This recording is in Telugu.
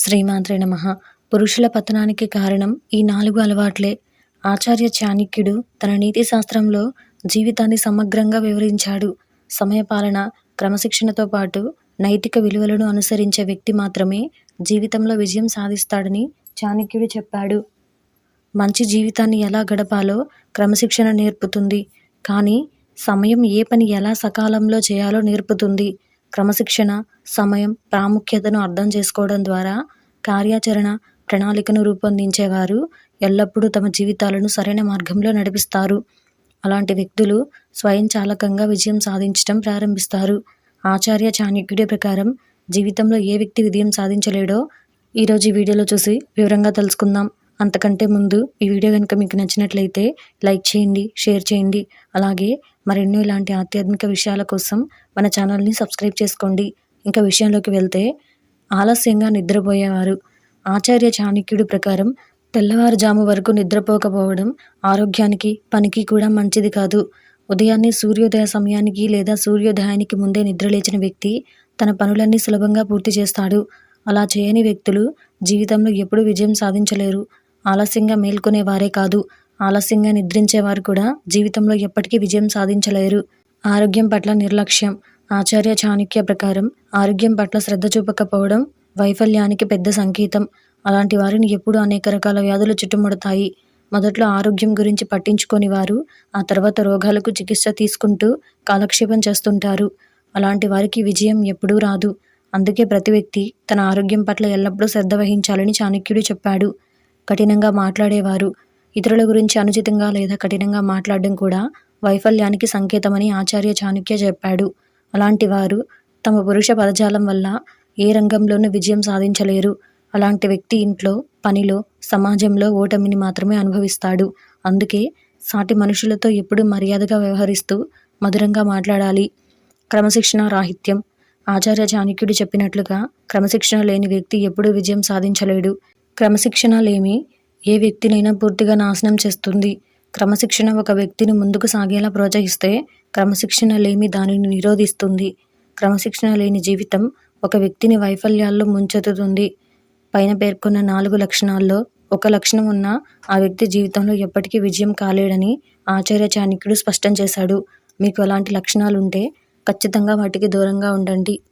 శ్రీమాత్రే నమః. పురుషుల పతనానికి కారణం ఈ 4 అలవాట్లే. ఆచార్య చాణక్యుడు తన నీతి శాస్త్రంలో జీవితాన్ని సమగ్రంగా వివరించాడు. సమయపాలన, క్రమశిక్షణతో పాటు నైతిక విలువలను అనుసరించే వ్యక్తి మాత్రమే జీవితంలో విజయం సాధిస్తాడని చాణక్యుడు చెప్పాడు. మంచి జీవితాన్ని ఎలా గడపాలో క్రమశిక్షణ నేర్పుతుంది. కానీ సమయం ఏ పని ఎలా సకాలంలో చేయాలో నేర్పుతుంది. క్రమశిక్షణ, సమయం ప్రాముఖ్యతను అర్థం చేసుకోవడం ద్వారా కార్యాచరణ ప్రణాళికను రూపొందించేవారు ఎల్లప్పుడూ తమ జీవితాలను సరైన మార్గంలో నడిపిస్తారు. అలాంటి వ్యక్తులు స్వయంచాలకంగా విజయం సాధించడం ప్రారంభిస్తారు. ఆచార్య చాణక్యుడి ప్రకారం జీవితంలో ఏ వ్యక్తి విజయం సాధించలేడో ఈరోజు ఈ వీడియోలో చూసి వివరంగా తెలుసుకుందాం. అంతకంటే ముందు ఈ వీడియో కనుక మీకు నచ్చినట్లయితే లైక్ చేయండి, షేర్ చేయండి. అలాగే మరెన్నో ఇలాంటి ఆధ్యాత్మిక విషయాల కోసం మన ఛానల్ని సబ్స్క్రైబ్ చేసుకోండి. ఇంకా విషయంలోకి వెళ్తే, ఆలస్యంగా నిద్రపోయేవారు. ఆచార్య చాణక్యుడి ప్రకారం తెల్లవారుజాము వరకు నిద్రపోకపోవడం ఆరోగ్యానికి, పనికి కూడా మంచిది కాదు. ఉదయాన్నే సూర్యోదయ సమయానికి లేదా సూర్యోదయానికి ముందే నిద్రలేచిన వ్యక్తి తన పనులన్నీ సులభంగా పూర్తి చేస్తాడు. అలా చేయని వ్యక్తులు జీవితంలో ఎప్పుడూ విజయం సాధించలేరు. ఆలస్యంగా మేల్కొనేవారే కాదు, ఆలస్యంగా నిద్రించేవారు కూడా జీవితంలో ఎప్పటికీ విజయం సాధించలేరు. ఆరోగ్యం పట్ల నిర్లక్ష్యం. ఆచార్య చాణక్య ప్రకారం ఆరోగ్యం పట్ల శ్రద్ధ చూపకపోవడం వైఫల్యానికి పెద్ద సంకేతం. అలాంటి వారిని ఎప్పుడూ అనేక రకాల వ్యాధులు చుట్టుముడతాయి. మొదట్లో ఆరోగ్యం గురించి పట్టించుకొని వారు ఆ తర్వాత రోగాలకు చికిత్స తీసుకుంటూ కాలక్షేపం చేస్తుంటారు. అలాంటి వారికి విజయం ఎప్పుడూ రాదు. అందుకే ప్రతి వ్యక్తి తన ఆరోగ్యం పట్ల ఎల్లప్పుడూ శ్రద్ధ వహించాలని చాణక్యుడు చెప్పాడు. కఠినంగా మాట్లాడేవారు. ఇతరుల గురించి అనుచితంగా లేదా కఠినంగా మాట్లాడడం కూడా వైఫల్యానికి సంకేతమని ఆచార్య చాణక్య చెప్పాడు. అలాంటి వారు తమ పురుష పదజాలం వల్ల ఏ రంగంలోనూ విజయం సాధించలేరు. అలాంటి వ్యక్తి ఇంట్లో, పనిలో, సమాజంలో ఓటమిని మాత్రమే అనుభవిస్తాడు. అందుకే సాటి మనుషులతో ఎప్పుడూ మర్యాదగా వ్యవహరిస్తూ మధురంగా మాట్లాడాలి. క్రమశిక్షణ రాహిత్యం. ఆచార్య చాణక్యుడు చెప్పినట్లుగా క్రమశిక్షణ లేని వ్యక్తి ఎప్పుడూ విజయం సాధించలేడు. క్రమశిక్షణ లేమి ఏ వ్యక్తినైనా పూర్తిగా నాశనం చేస్తుంది. క్రమశిక్షణ ఒక వ్యక్తిని ముందుకు సాగేలా ప్రోత్సహిస్తే, క్రమశిక్షణ లేమి దానిని నిరోధిస్తుంది. క్రమశిక్షణ లేని జీవితం ఒక వ్యక్తిని వైఫల్యాల్లో ముంచెత్తుతుంది. పైన పేర్కొన్న 4 లక్షణాల్లో ఒక లక్షణం ఉన్నా ఆ వ్యక్తి జీవితంలో ఎప్పటికీ విజయం కాలేడని ఆచార్య చాణక్యుడు స్పష్టం చేశాడు. మీకు అలాంటి లక్షణాలుంటే ఖచ్చితంగా వాటికి దూరంగా ఉండండి.